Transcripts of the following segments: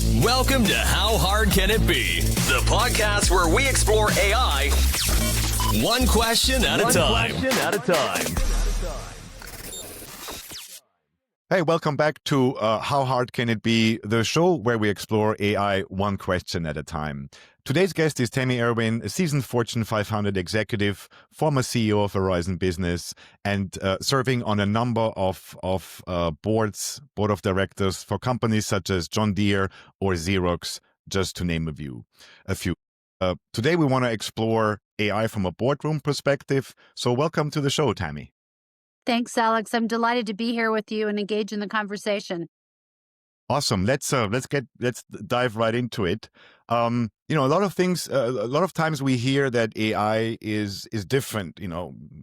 Welcome to How Hard Can It Be, the podcast where we explore AI one question at a time. Hey, welcome back to How Hard Can It Be, the show where we explore AI one question at a time. Today's guest is Tami Erwin, a seasoned Fortune 500 executive, former CEO of Verizon Business, and serving on a number of board of directors for companies such as John Deere or Xerox, just to name a few. Today we want to explore AI from a boardroom perspective. So welcome to the show, Tami. Thanks, Alex. I'm delighted to be here with you and engage in the conversation. Awesome. Let's dive right into it. A lot of times we hear that AI is different,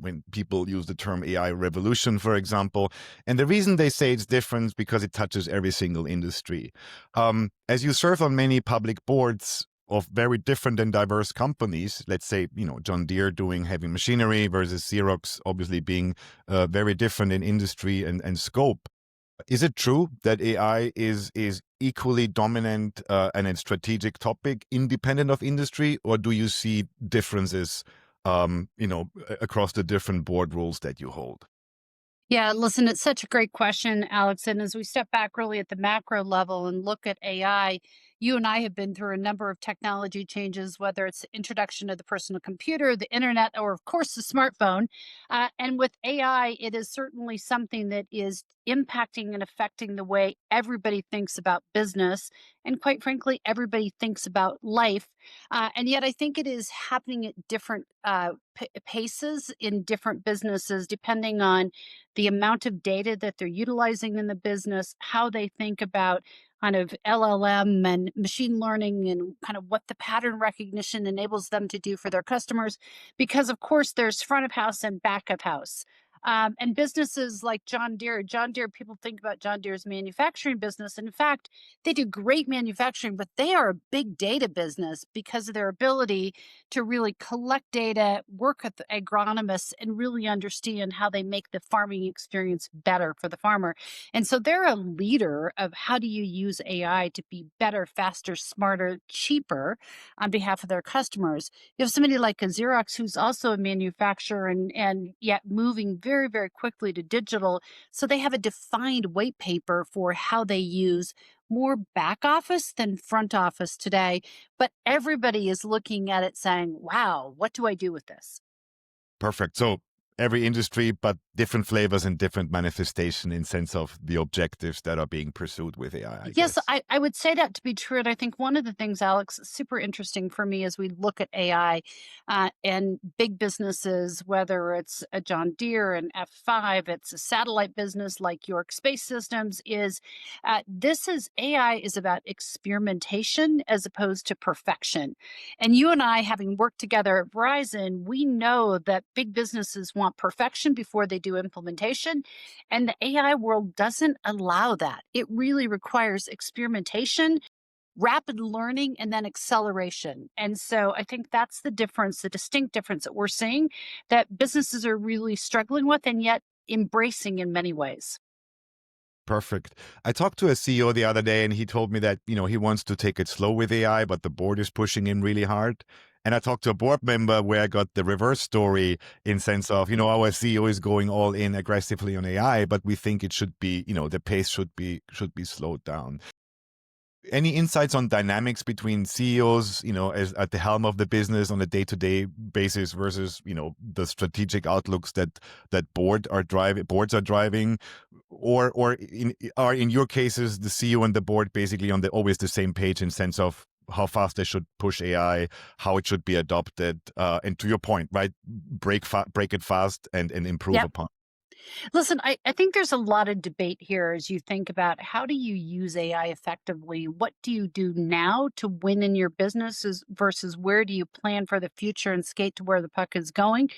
when people use the term AI revolution, for example. And the reason they say it's different is because it touches every single industry. As you serve on many public boards of very different and diverse companies, let's say, John Deere doing heavy machinery versus Xerox obviously being very different in industry and scope. Is it true that AI is equally dominant and a strategic topic independent of industry, or do you see differences, across the different board roles that you hold? Yeah, listen, it's such a great question, Alex. And as we step back really at the macro level and look at AI, you and I have been through a number of technology changes, whether it's the introduction of the personal computer, the internet, or of course the smartphone. And with AI, it is certainly something that is impacting and affecting the way everybody thinks about business. And quite frankly, everybody thinks about life. And yet I think it is happening at different paces in different businesses, depending on the amount of data that they're utilizing in the business, how they think about kind of LLM and machine learning and kind of what the pattern recognition enables them to do for their customers. Because, of course, there's front of house and back of house. And businesses like John Deere, people think about John Deere's manufacturing business. And in fact, they do great manufacturing, but they are a big data business because of their ability to really collect data, work with agronomists, and really understand how they make the farming experience better for the farmer. And so they're a leader of how do you use AI to be better, faster, smarter, cheaper on behalf of their customers. You have somebody like a Xerox who's also a manufacturer and yet moving very, very quickly to digital. So they have a defined white paper for how they use more back office than front office today. But everybody is looking at it saying, wow, what do I do with this? Perfect. So every industry, but different flavors and different manifestation in sense of the objectives that are being pursued with AI. Yes, guess. I would say that to be true. And I think one of the things, Alex, super interesting for me as we look at AI and big businesses, whether it's a John Deere and F5, it's a satellite business like York Space Systems, is AI is about experimentation as opposed to perfection. And you and I, having worked together at Verizon, we know that big businesses want perfection before they do implementation. And the AI world doesn't allow that. It really requires experimentation, rapid learning, and then acceleration. And so I think that's the difference, the distinct difference that we're seeing that businesses are really struggling with and yet embracing in many ways. Perfect. I talked to a CEO the other day and he told me that, he wants to take it slow with AI, but the board is pushing him really hard. And I talked to a board member where I got the reverse story in sense of, our CEO is going all in aggressively on AI, but we think it should be, the pace should be slowed down. Any insights on dynamics between CEOs, as at the helm of the business on a day-to-day basis versus, the strategic outlooks that boards are driving, or in your cases the CEO and the board basically on always the same page in sense of how fast they should push AI, how it should be adopted, and to your point, right, break it fast and improve upon. Listen, I think there's a lot of debate here as you think about how do you use AI effectively? What do you do now to win in your businesses versus where do you plan for the future and skate to where the puck is going?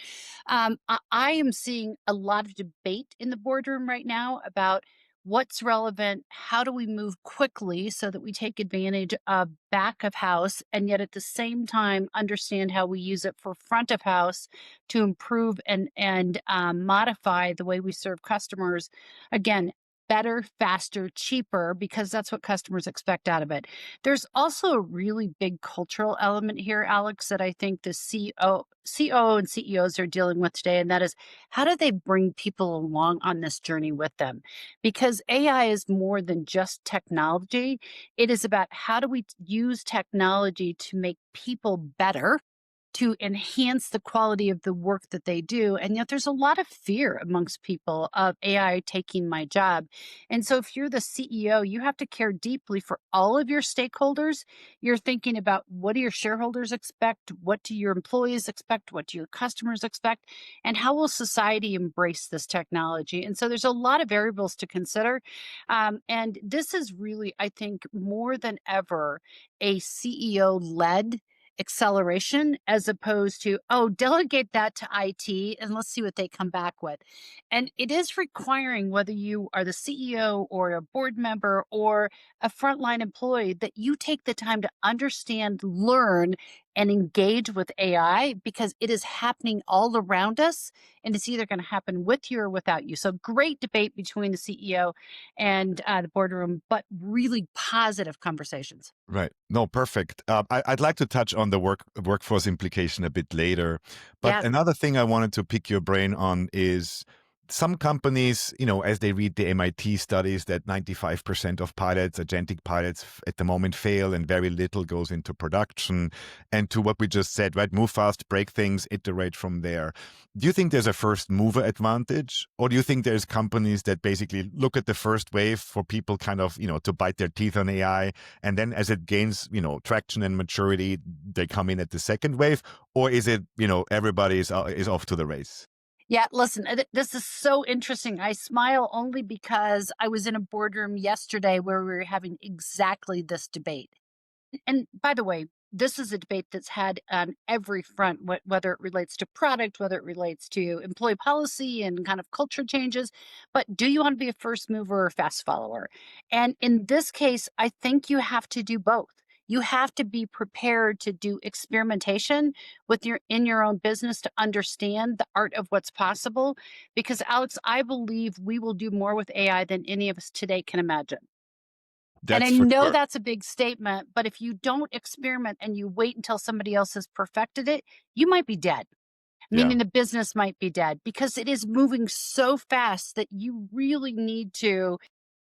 I am seeing a lot of debate in the boardroom right now about what's relevant, how do we move quickly so that we take advantage of back of house and yet at the same time understand how we use it for front of house to improve and modify the way we serve customers. Again, better, faster, cheaper, because that's what customers expect out of it. There's also a really big cultural element here, Alex, that I think the COO and CEOs are dealing with today, and that is how do they bring people along on this journey with them? Because AI is more than just technology. It is about how do we use technology to make people better, to enhance the quality of the work that they do. And yet there's a lot of fear amongst people of AI taking my job. And so if you're the CEO, you have to care deeply for all of your stakeholders. You're thinking about what do your shareholders expect? What do your employees expect? What do your customers expect? And how will society embrace this technology? And so there's a lot of variables to consider. And this is really, I think, more than ever, a CEO led acceleration as opposed to, oh, delegate that to IT and let's see what they come back with. And it is requiring, whether you are the CEO or a board member or a frontline employee, that you take the time to understand, learn, and engage with AI because it is happening all around us and it's either going to happen with you or without you. So great debate between the CEO and the boardroom, but really positive conversations. Right. No, perfect. I'd like to touch on the workforce implication a bit later. But Yeah. another thing I wanted to pick your brain on is some companies, as they read the MIT studies that 95% of pilots, agentic pilots at the moment fail and very little goes into production. And to what we just said, right? Move fast, break things, iterate from there. Do you think there's a first mover advantage? Or do you think there's companies that basically look at the first wave for people kind of, to bite their teeth on AI, and then as it gains, traction and maturity, they come in at the second wave? Or is it, everybody is off to the race? Yeah, listen, this is so interesting. I smile only because I was in a boardroom yesterday where we were having exactly this debate. And by the way, this is a debate that's had on every front, whether it relates to product, whether it relates to employee policy and kind of culture changes. But do you want to be a first mover or fast follower? And in this case, I think you have to do both. You have to be prepared to do experimentation in your own business to understand the art of what's possible. Because Alex, I believe we will do more with AI than any of us today can imagine. And I That's for know sure. that's a big statement, but if you don't experiment and you wait until somebody else has perfected it, you might be dead. Yeah. Meaning the business might be dead because it is moving so fast that you really need to.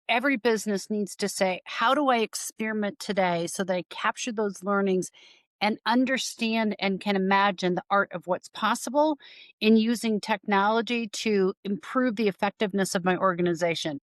Every business needs to say, how do I experiment today so that I capture those learnings and understand and can imagine the art of what's possible in using technology to improve the effectiveness of my organization?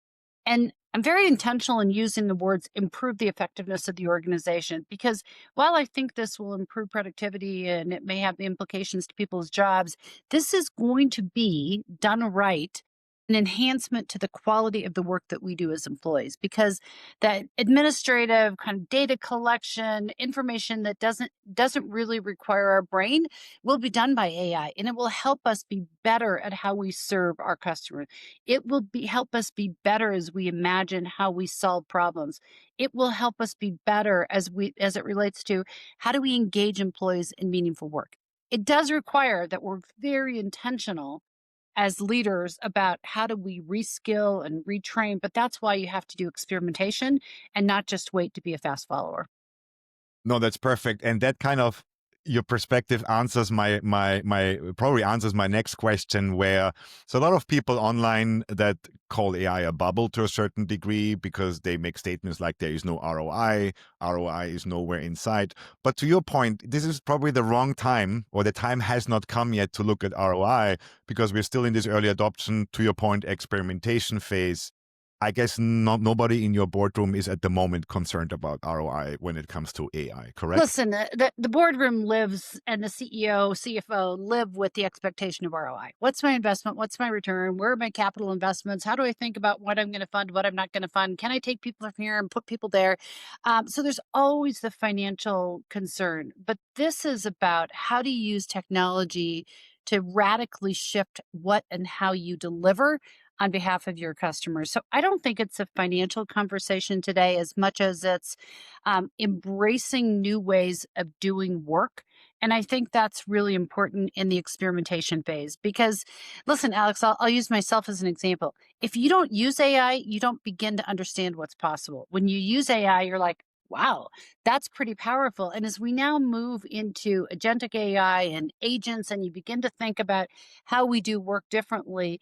And I'm very intentional in using the words improve the effectiveness of the organization because while I think this will improve productivity and it may have the implications to people's jobs, this is going to be done right an enhancement to the quality of the work that we do as employees because that administrative kind of data collection information that doesn't really require our brain will be done by AI and it will help us be better at how we serve our customers. It will help us be better as we imagine how we solve problems. It will help us be better as it relates to how do we engage employees in meaningful work. It does require that we're very intentional as leaders about how do we reskill and retrain, but that's why you have to do experimentation and not just wait to be a fast follower. No, that's perfect. And that kind of your perspective answers my probably answers my next question, where so a lot of people online that call AI a bubble to a certain degree because they make statements like there is no ROI is nowhere in sight. But to your point, this is probably the wrong time, or the time has not come yet to look at ROI because we're still in this early adoption, to your point, experimentation phase. I guess nobody in your boardroom is at the moment concerned about ROI when it comes to AI, correct? Listen, the boardroom lives and the CEO, CFO live with the expectation of ROI. What's my investment? What's my return? Where are my capital investments? How do I think about what I'm going to fund, what I'm not going to fund? Can I take people from here and put people there? So there's always the financial concern. But this is about how do you use technology to radically shift what and how you deliver on behalf of your customers. So I don't think it's a financial conversation today as much as it's embracing new ways of doing work And I think that's really important in the experimentation phase because, listen, Alex, I'll use myself as an example. If you don't use AI, you don't begin to understand what's possible. When you use AI, you're like, wow, that's pretty powerful. And as we now move into agentic AI and agents, and you begin to think about how we do work differently,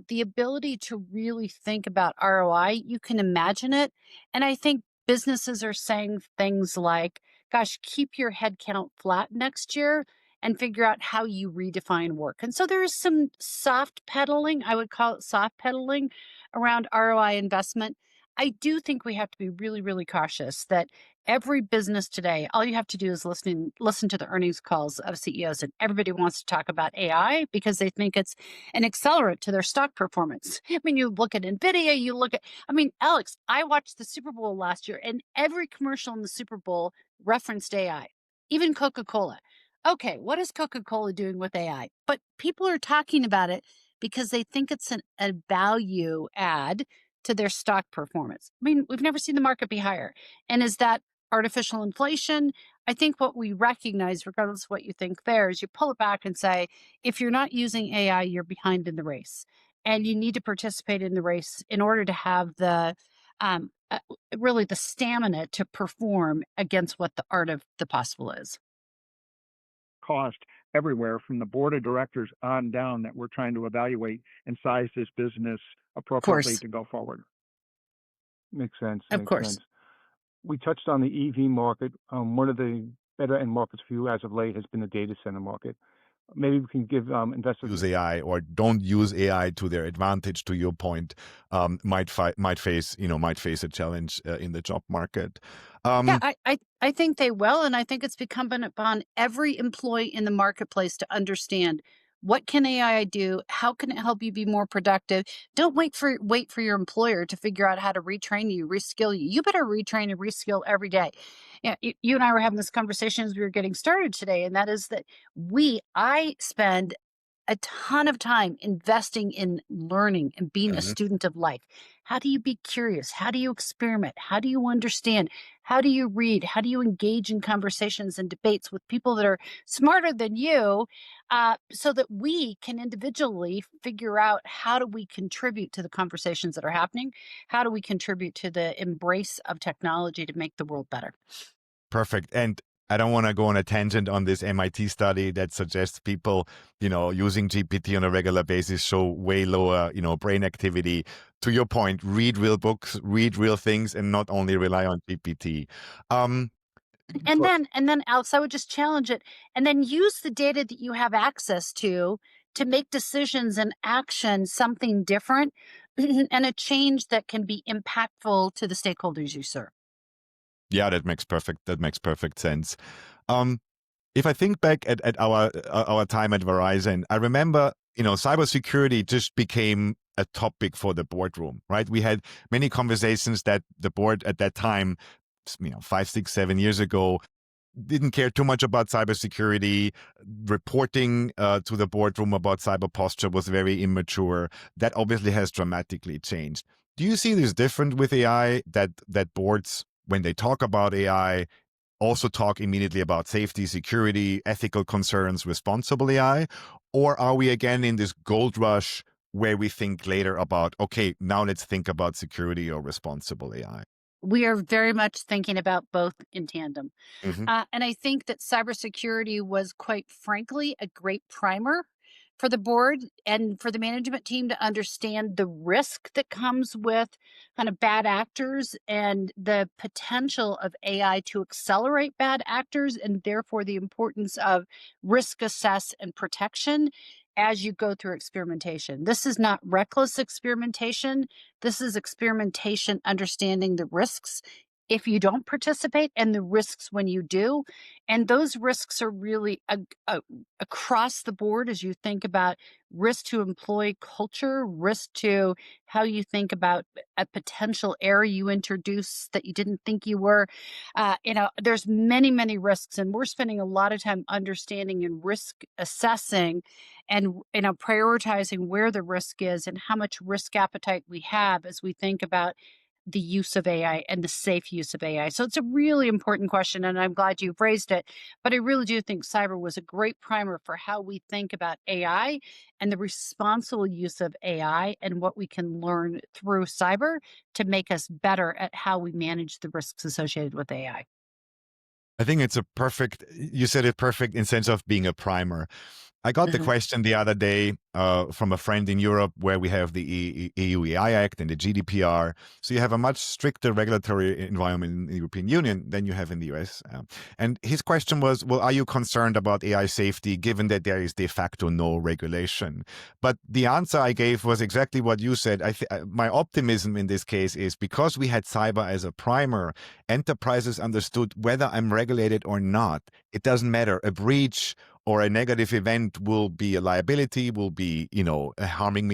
the ability to really think about ROI, you can imagine it. And I think businesses are saying things like, gosh, keep your head count flat next year and figure out how you redefine work. And so there is some soft pedaling, I would call it soft pedaling around ROI investment. I do think we have to be really, really cautious that every business today, all you have to do is listen to the earnings calls of CEOs, and everybody wants to talk about AI because they think it's an accelerant to their stock performance. I mean, you look at NVIDIA, you look at, I mean, Alex, I watched the Super Bowl last year, and every commercial in the Super Bowl referenced AI, even Coca-Cola. Okay, what is Coca-Cola doing with AI? But people are talking about it because they think it's a value add to their stock performance. I mean, we've never seen the market be higher. And is that artificial inflation? I think what we recognize, regardless of what you think there, is you pull it back and say, if you're not using AI, you're behind in the race. And you need to participate in the race in order to have the really the stamina to perform against what the art of the possible is. Cost everywhere from the board of directors on down that we're trying to evaluate and size this business appropriately to go forward. Makes sense. Of Makes course. sense. We touched on the EV market. One of the better end markets for you as of late has been the data center market. Maybe we can give investors use AI or don't use AI to their advantage. To your point, might face a challenge in the job market. Yeah, I think they will, and I think it's incumbent upon every employee in the marketplace to understand what can AI do, how can it help you be more productive. Don't wait for your employer to figure out how to retrain you, reskill you. You better retrain and reskill every day. Yeah, you and I were having this conversation as we were getting started today, and that is that I spend a ton of time investing in learning and being a student of life. How do you be curious? How do you experiment? How do you understand? How do you read? How do you engage in conversations and debates with people that are smarter than you, so that we can individually figure out how do we contribute to the conversations that are happening? How do we contribute to the embrace of technology to make the world better? Perfect. And I don't want to go on a tangent on this MIT study that suggests people, using GPT on a regular basis show way lower, brain activity. To your point, read real books, read real things, and not only rely on GPT. And then, Alex, I would just challenge it, and then use the data that you have access to make decisions and action something different and a change that can be impactful to the stakeholders you serve. Yeah, that makes perfect sense. If I think back at our time at Verizon, I remember, cybersecurity just became a topic for the boardroom, right? We had many conversations that the board at that time, 5, 6, 7 years ago, didn't care too much about cybersecurity. Reporting to the boardroom about cyber posture was very immature. That obviously has dramatically changed. Do you see this different with AI, that boards, when they talk about AI, also talk immediately about safety, security, ethical concerns, responsible AI? Or are we again in this gold rush where we think later about, okay, now let's think about security or responsible AI? We are very much thinking about both in tandem. Mm-hmm. And I think that cybersecurity was, quite frankly, a great primer for the board and for the management team to understand the risk that comes with kind of bad actors and the potential of AI to accelerate bad actors, and therefore the importance of risk assess and protection as you go through experimentation. This is not reckless experimentation. This is experimentation understanding the risks if you don't participate and the risks when you do. And those risks are really across the board as you think about risk to employee culture, risk to how you think about a potential error you introduce that you didn't think you were. There's many, many risks, and we're spending a lot of time understanding and risk assessing and prioritizing where the risk is and how much risk appetite we have as we think about the use of AI and the safe use of AI? So it's a really important question, and I'm glad you've raised it. But I really do think cyber was a great primer for how we think about AI and the responsible use of AI and what we can learn through cyber to make us better at how we manage the risks associated with AI. I think it's a perfect, you said it perfect in sense of being a primer. I got the question the other day from a friend in Europe where we have the EU AI Act and the GDPR. So you have a much stricter regulatory environment in the European Union than you have in the US. And his question was, well, are you concerned about AI safety given that there is de facto no regulation? But the answer I gave was exactly what you said. My optimism in this case is because we had cyber as a primer, enterprises understood whether I'm regulated or not. It doesn't matter. A breach or a negative event will be a liability, will be, harming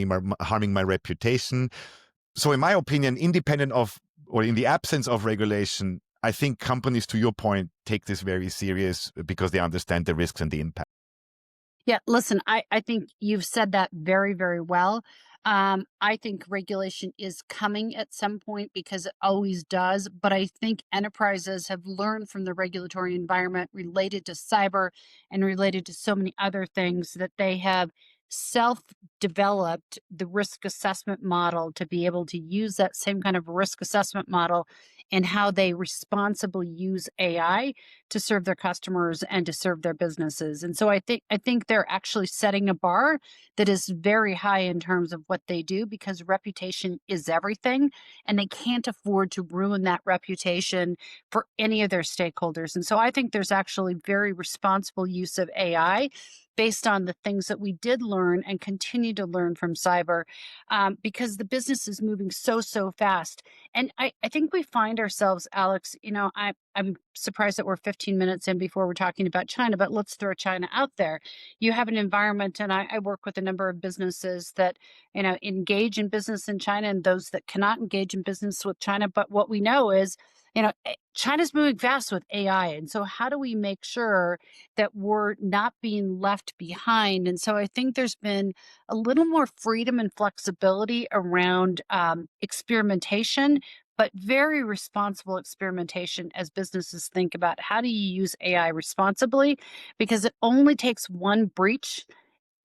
my reputation. So in my opinion, independent of, or in the absence of regulation, I think companies, to your point, take this very serious because they understand the risks and the impact. Yeah, listen, I think you've said that very, very well. I think regulation is coming at some point because it always does. But I think enterprises have learned from the regulatory environment related to cyber and related to so many other things that they have self-developed the risk assessment model to be able to use that same kind of risk assessment model in how they responsibly use AI to serve their customers and to serve their businesses. And so I think they're actually setting a bar that is very high in terms of what they do because reputation is everything and they can't afford to ruin that reputation for any of their stakeholders. And so I think there's actually very responsible use of AI based on the things that we did learn and continue to learn from cyber because the business is moving so fast. And I think we find ourselves, Alex, I'm surprised that we're 15 minutes in before we're talking about China, but let's throw China out there. You have an environment, and I work with a number of businesses that, engage in business in China and those that cannot engage in business with China. But what we know is, China's moving fast with AI. And so how do we make sure that we're not being left behind? And so I think there's been a little more freedom and flexibility around experimentation, but very responsible experimentation as businesses think about how do you use AI responsibly, because it only takes one breach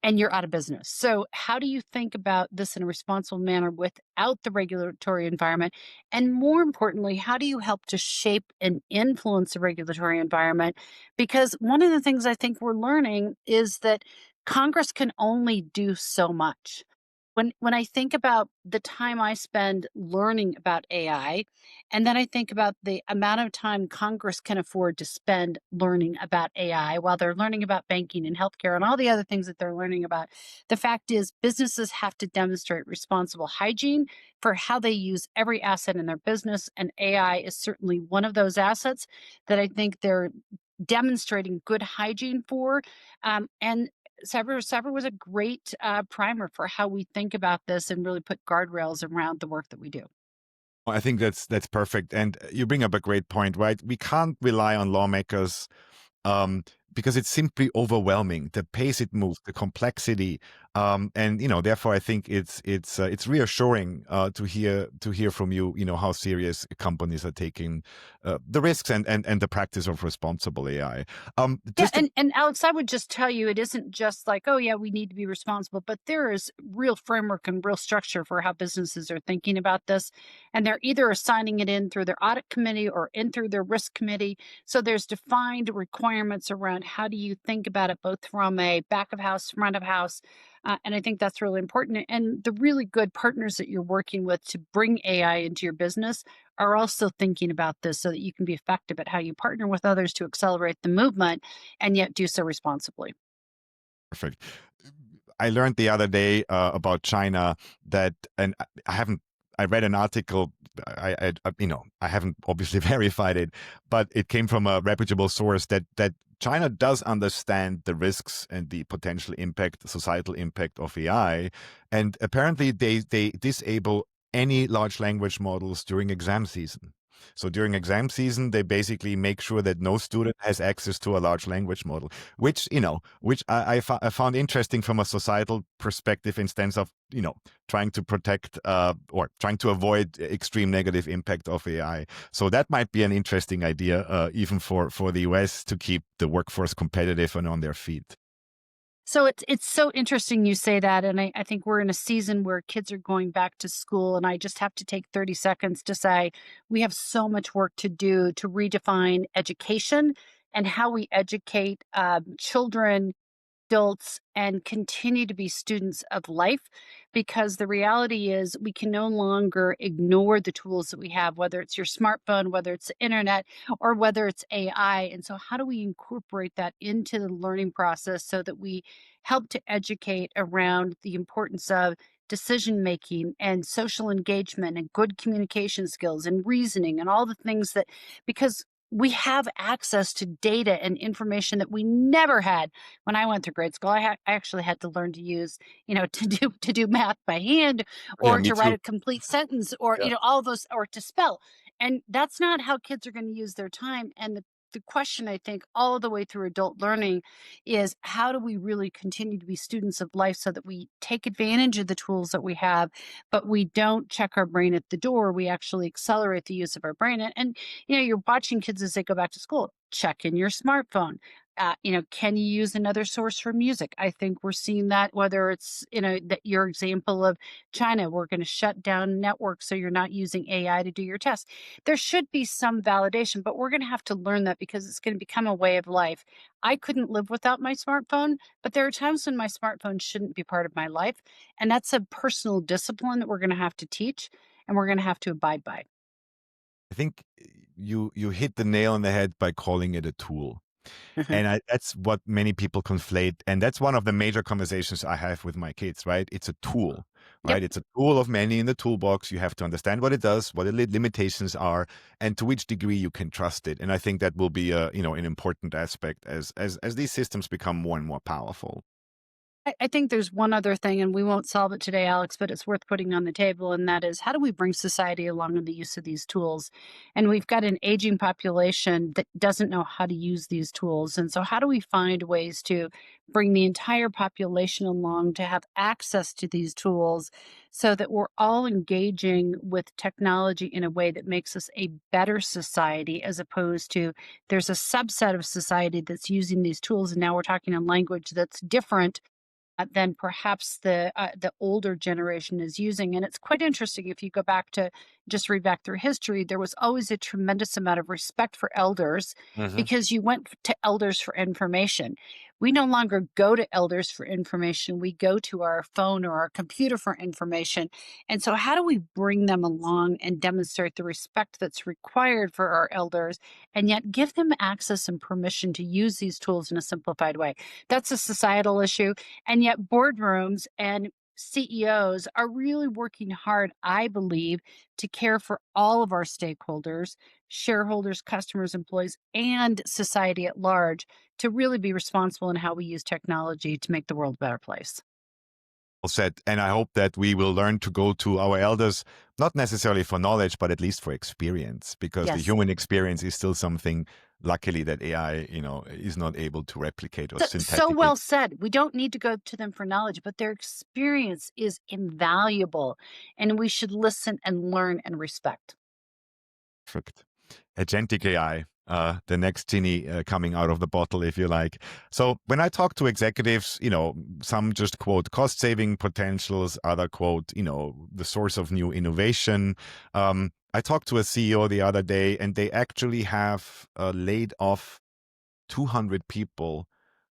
and you're out of business. So how do you think about this in a responsible manner without the regulatory environment? And more importantly, how do you help to shape and influence the regulatory environment? Because one of the things I think we're learning is that Congress can only do so much. When I think about the time I spend learning about AI, and then I think about the amount of time Congress can afford to spend learning about AI while they're learning about banking and healthcare and all the other things that they're learning about, the fact is businesses have to demonstrate responsible hygiene for how they use every asset in their business. And AI is certainly one of those assets that I think they're demonstrating good hygiene for. And cyber was a great primer for how we think about this and really put guardrails around the work that we do. I think that's perfect. And you bring up a great point, right? We can't rely on lawmakers because it's simply overwhelming. The pace it moves, the complexity, and therefore, I think it's reassuring to hear from you, how serious companies are taking the risks and the practice of responsible AI. And Alex, I would just tell you, it isn't just like, oh yeah, we need to be responsible, but there is real framework and real structure for how businesses are thinking about this, and they're either assigning it in through their audit committee or in through their risk committee. So there's defined requirements around how do you think about it, both from a back of house, front of house. And I think that's really important. And the really good partners that you're working with to bring AI into your business are also thinking about this so that you can be effective at how you partner with others to accelerate the movement and yet do so responsibly. Perfect. I learned the other day about China that, and I read an article. I haven't obviously verified it, but it came from a reputable source that China does understand the risks and the potential impact, societal impact of AI, and apparently they disable any large language models during exam season. So during exam season, they basically make sure that no student has access to a large language model, which, I found interesting from a societal perspective in sense of, trying to protect or trying to avoid extreme negative impact of AI. So that might be an interesting idea, even for the US, to keep the workforce competitive and on their feet. So it's so interesting you say that. And I think we're in a season where kids are going back to school. And I just have to take 30 seconds to say we have so much work to do to redefine education and how we educate children, adults, and continue to be students of life, because the reality is we can no longer ignore the tools that we have, whether it's your smartphone, whether it's the internet, or whether it's AI. And so how do we incorporate that into the learning process so that we help to educate around the importance of decision making and social engagement and good communication skills and reasoning and all the things that, because we have access to data and information that we never had when I went through grade school. I actually had to learn to use, to do math by hand, Yeah, or me to write too. a complete sentence, or Yeah. all those, or to spell. And that's not how kids are going to use their time. And the question, I think, all the way through adult learning is how do we really continue to be students of life so that we take advantage of the tools that we have, but we don't check our brain at the door. We actually accelerate the use of our brain. And you're watching kids as they go back to school. Check in your smartphone. Can you use another source for music? I think we're seeing that, whether it's, that your example of China, we're going to shut down networks so you're not using AI to do your tests. There should be some validation, but we're going to have to learn that because it's going to become a way of life. I couldn't live without my smartphone, but there are times when my smartphone shouldn't be part of my life. And that's a personal discipline that we're going to have to teach and we're going to have to abide by. I think you hit the nail on the head by calling it a tool. And that's what many people conflate. And that's one of the major conversations I have with my kids, right? It's a tool, Yep. right? It's a tool of many in the toolbox. You have to understand what it does, what the limitations are, and to which degree you can trust it. And I think that will be an important aspect as these systems become more and more powerful. I think there's one other thing, and we won't solve it today, Alex, but it's worth putting on the table, and that is how do we bring society along in the use of these tools? And we've got an aging population that doesn't know how to use these tools. And so, how do we find ways to bring the entire population along to have access to these tools so that we're all engaging with technology in a way that makes us a better society, as opposed to there's a subset of society that's using these tools, and now we're talking a language that's different than perhaps the older generation is using. And it's quite interesting if you go back to just read back through history. There was always a tremendous amount of respect for elders Hmm. because you went to elders for information. We no longer go to elders for information. We go to our phone or our computer for information. And so, how do we bring them along and demonstrate the respect that's required for our elders and yet give them access and permission to use these tools in a simplified way? That's a societal issue. And yet, boardrooms and CEOs are really working hard, I believe, to care for all of our stakeholders, shareholders, customers, employees, and society at large to really be responsible in how we use technology to make the world a better place. Well said. And I hope that we will learn to go to our elders, not necessarily for knowledge, but at least for experience, because the Yes. human experience is still something, luckily, that AI, is not able to replicate or So synthetically. well said. We don't need to go to them for knowledge, but their experience is invaluable, and we should listen and learn and respect. Perfect. Agentic AI, the next genie coming out of the bottle, if you like. So when I talk to executives, some just quote cost saving potentials, other quote, the source of new innovation. I talked to a CEO the other day, and they actually have laid off 200 people.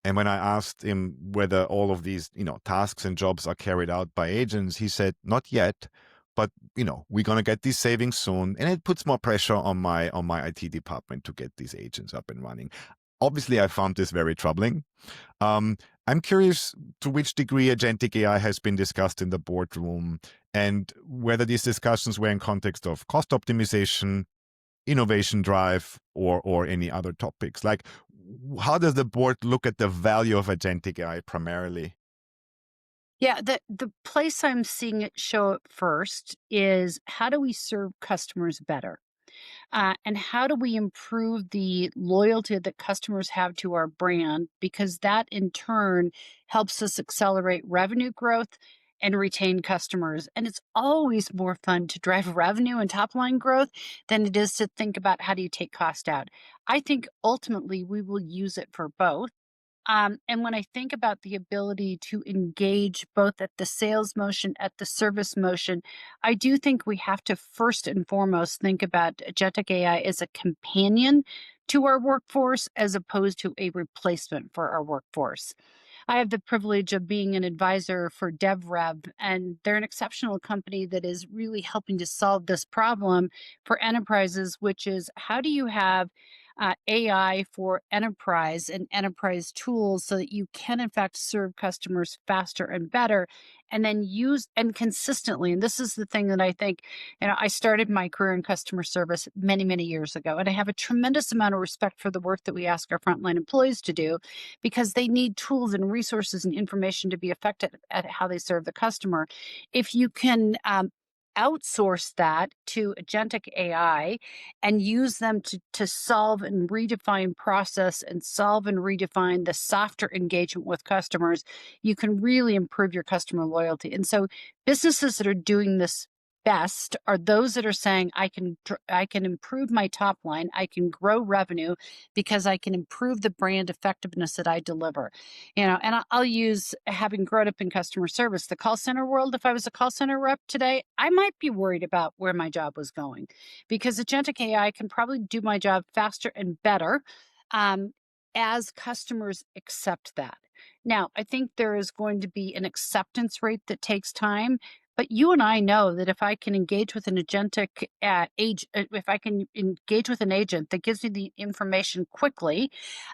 And when I asked him whether all of these, tasks and jobs are carried out by agents, he said, not yet, but we're going to get these savings soon. And it puts more pressure on my IT department to get these agents up and running. Obviously, I found this very troubling. I'm curious to which degree agentic AI has been discussed in the boardroom and whether these discussions were in context of cost optimization, innovation drive, or any other topics. Like, how does the board look at the value of agentic AI primarily? Yeah, the place I'm seeing it show up first is how do we serve customers better? And how do we improve the loyalty that customers have to our brand? Because that in turn helps us accelerate revenue growth and retain customers. And it's always more fun to drive revenue and top line growth than it is to think about how do you take cost out. I think ultimately we will use it for both. And when I think about the ability to engage both at the sales motion, at the service motion, I do think we have to first and foremost think about agentic AI as a companion to our workforce as opposed to a replacement for our workforce. I have the privilege of being an advisor for DevRev, and they're an exceptional company that is really helping to solve this problem for enterprises, which is how do you have AI for enterprise and enterprise tools so that you can, in fact, serve customers faster and better and then use and consistently. And this is the thing that I think, I started my career in customer service many, many years ago. And I have a tremendous amount of respect for the work that we ask our frontline employees to do because they need tools and resources and information to be effective at how they serve the customer. If you can outsource that to agentic AI and use them to solve and redefine process and solve and redefine the softer engagement with customers, you can really improve your customer loyalty. And so businesses that are doing this best are those that are saying I can improve my top line, I can grow revenue because I can improve the brand effectiveness that I deliver. And I'll use, having grown up in customer service, the call center world. If I was a call center rep today, I might be worried about where my job was going because agentic AI can probably do my job faster and better um, as customers accept that. Now, I think there is going to be an acceptance rate that takes time. But you and I know that if I can engage with an agentic if I can engage with an agent that gives me the information quickly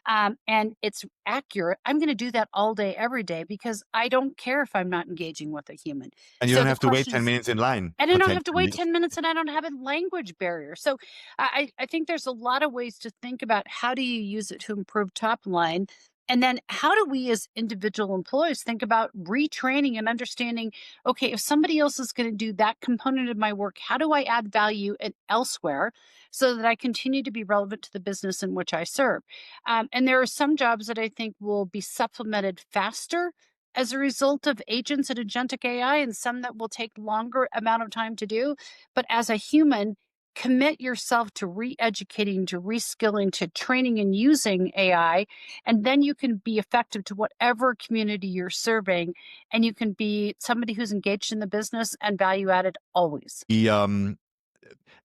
and it's accurate, I'm going to do that all day, every day, because I don't care if I'm not engaging with a human. And you So don't the have to wait question 10 is, minutes in line, and I don't have to wait potentially. 10 minutes and I don't have a language barrier. So I think there's a lot of ways to think about how do you use it to improve top line. And then how do we as individual employees think about retraining and understanding, okay, if somebody else is going to do that component of my work, how do I add value elsewhere so that I continue to be relevant to the business in which I serve? And there are some jobs that I think will be supplemented faster as a result of agents and agentic AI, and some that will take longer amount of time to do. But as a human, commit yourself to re-educating, to reskilling, to training and using AI, and then you can be effective to whatever community you're serving, and you can be somebody who's engaged in the business and value added always. The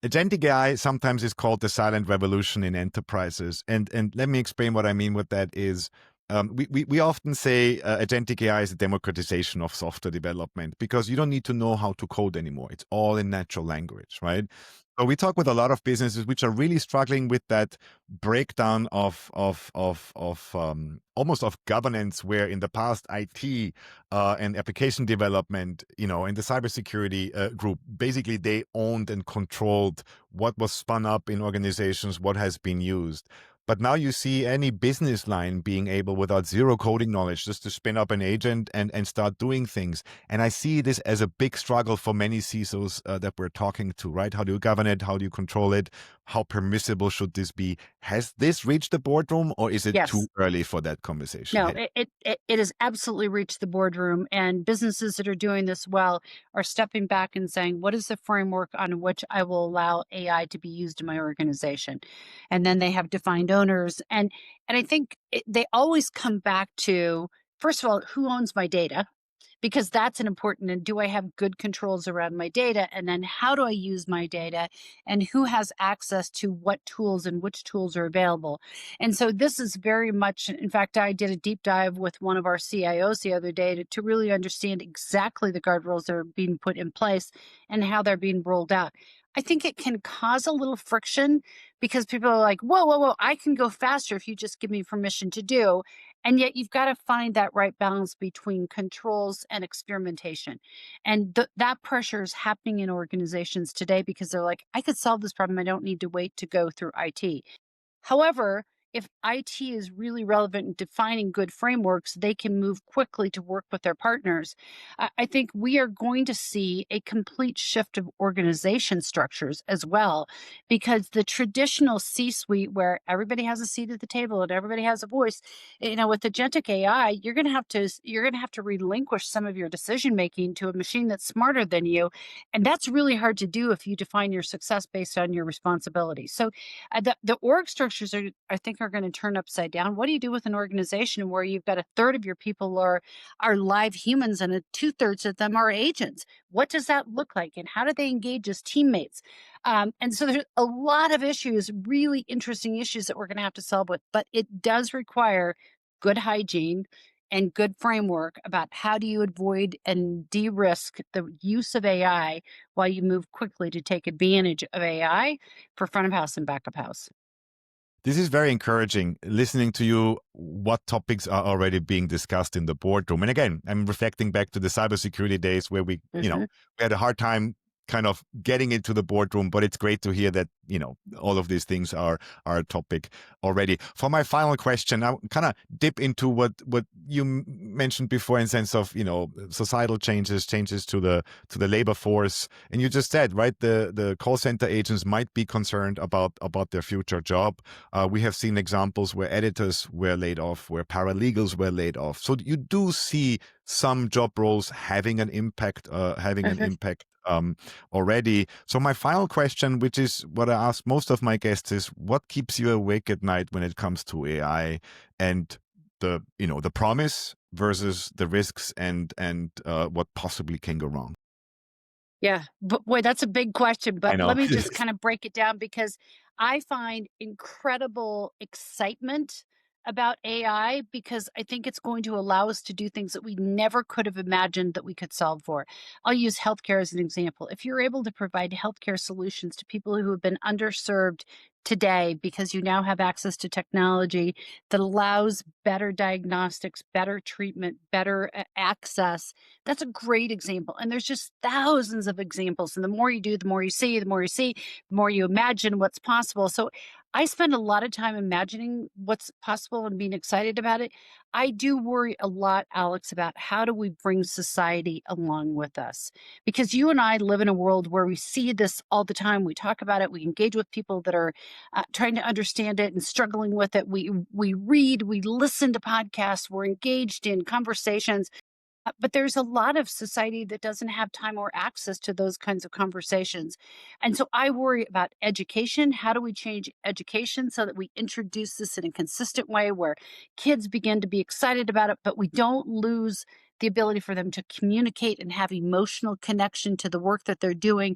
agentic AI sometimes is called the silent revolution in enterprises. And let me explain what I mean with that is we often say agentic AI is a democratization of software development because you don't need to know how to code anymore. It's all in natural language, right? So we talk with a lot of businesses which are really struggling with that breakdown of almost of governance, where in the past IT and application development, in the cybersecurity group, basically they owned and controlled what was spun up in organizations, what has been used. But now you see any business line being able, without zero coding knowledge, just to spin up an agent and start doing things. And I see this as a big struggle for many CISOs that we're talking to, right? How do you govern it? How do you control it? How permissible should this be? Has this reached the boardroom, or is it Yes. too early for that conversation? No, it has absolutely reached the boardroom, and businesses that are doing this well are stepping back and saying, what is the framework on which I will allow AI to be used in my organization? And then they have defined owners. And I think they always come back to, first of all, who owns my data? Because that's an important, and do I have good controls around my data? And then how do I use my data, and who has access to what tools and which tools are available? And so this is very much, in fact, I did a deep dive with one of our CIOs the other day to really understand exactly the guardrails that are being put in place and how they're being rolled out. I think it can cause a little friction because people are like, whoa, whoa, whoa, I can go faster if you just give me permission to do. And yet you've got to find that right balance between controls and experimentation. And that pressure is happening in organizations today because they're like, I could solve this problem. I don't need to wait to go through IT. However, if IT is really relevant in defining good frameworks, they can move quickly to work with their partners. I think we are going to see a complete shift of organization structures as well, because the traditional C-suite where everybody has a seat at the table and everybody has a voice, with agentic AI, you're going to have to relinquish some of your decision making to a machine that's smarter than you, and that's really hard to do if you define your success based on your responsibilities. So the org structures I think are going to turn upside down. What do you do with an organization where you've got a third of your people are live humans and 2/3 of them are agents? What does that look like, and how do they engage as teammates? And so there's a lot of issues, really interesting issues that we're going to have to solve with, but it does require good hygiene and good framework about how do you avoid and de-risk the use of AI while you move quickly to take advantage of AI for front of house and back of house. This is very encouraging, listening to you, what topics are already being discussed in the boardroom. And again, I'm reflecting back to the cybersecurity days where we had a hard time kind of getting into the boardroom, but it's great to hear that, all of these things are a topic already. For my final question, I kind of dip into what you mentioned before in sense of, societal changes to the labor force. And you just said, right, the call center agents might be concerned about their future job. We have seen examples where editors were laid off, where paralegals were laid off. So you do see some job roles having an impact, already. So my final question, which is what I ask most of my guests, is what keeps you awake at night when it comes to AI and the promise versus the risks and what possibly can go wrong? Yeah, but boy, that's a big question. I But know. let me just kind of break it down, because I find incredible excitement about AI, because I think it's going to allow us to do things that we never could have imagined that we could solve for. I'll use healthcare as an example. If you're able to provide healthcare solutions to people who have been underserved today, because you now have access to technology that allows better diagnostics, better treatment, better access, that's a great example. And there's just thousands of examples. And the more you do, the more you see, the more you imagine what's possible. So I spend a lot of time imagining what's possible and being excited about it. I do worry a lot, Alex, about how do we bring society along with us? Because you and I live in a world where we see this all the time. We talk about it. We engage with people that are trying to understand it and struggling with it. We read, we listen to podcasts, we're engaged in conversations. But there's a lot of society that doesn't have time or access to those kinds of conversations. And so I worry about education. How do we change education so that we introduce this in a consistent way where kids begin to be excited about it, but we don't lose the ability for them to communicate and have emotional connection to the work that they're doing?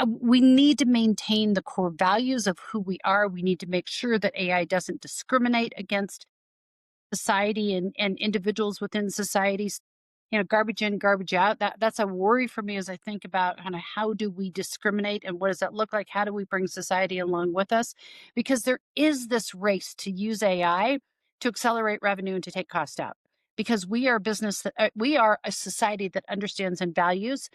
We need to maintain the core values of who we are. We need to make sure that AI doesn't discriminate against society and individuals within societies. Garbage in, garbage out. That's a worry for me as I think about kind of how do we discriminate and what does that look like? How do we bring society along with us? Because there is this race to use AI to accelerate revenue and to take cost out. Because we are a business we are a society that understands and values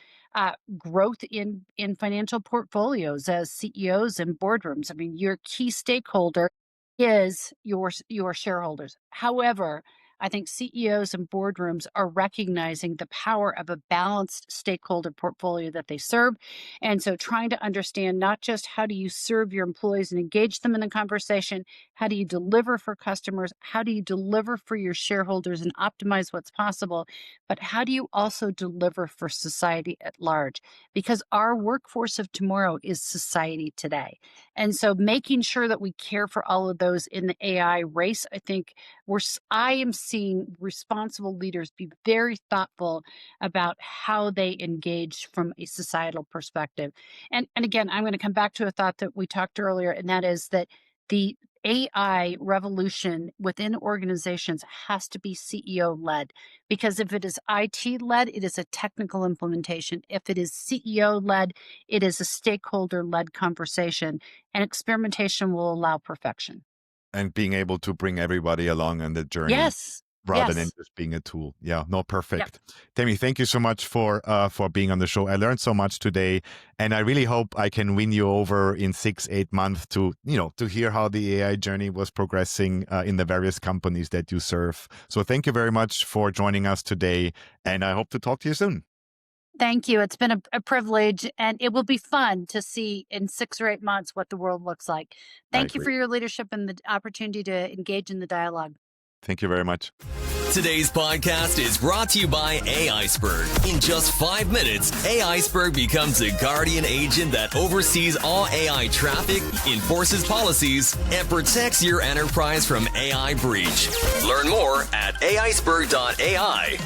growth in financial portfolios as CEOs and boardrooms. I mean, your key stakeholder is your shareholders. However, I think CEOs and boardrooms are recognizing the power of a balanced stakeholder portfolio that they serve. And so trying to understand not just how do you serve your employees and engage them in the conversation, how do you deliver for customers, how do you deliver for your shareholders and optimize what's possible, but how do you also deliver for society at large? Because our workforce of tomorrow is society today. And so making sure that we care for all of those in the AI race, I think I am seeing responsible leaders be very thoughtful about how they engage from a societal perspective. And again, I'm going to come back to a thought that we talked earlier, and that is that the AI revolution within organizations has to be CEO led, because if it is IT led, it is a technical implementation. If it is CEO led, it is a stakeholder led conversation, and experimentation will allow perfection. And being able to bring everybody along on the journey. Yes. rather than Yes. just being a tool. Yeah, no, Yep. perfect. Tami, thank you so much for being on the show. I learned so much today, and I really hope I can win you over in 6-8 months to hear how the AI journey was progressing in the various companies that you serve. So thank you very much for joining us today, and I hope to talk to you soon. Thank you. It's been a privilege, and it will be fun to see in 6 or 8 months what the world looks like. I Thank you for agree. your leadership and the opportunity to engage in the dialogue. Thank you very much. Today's podcast is brought to you by Aiceberg. In just 5 minutes, Aiceberg becomes a guardian agent that oversees all AI traffic, enforces policies, and protects your enterprise from AI breach. Learn more at aiceberg.ai.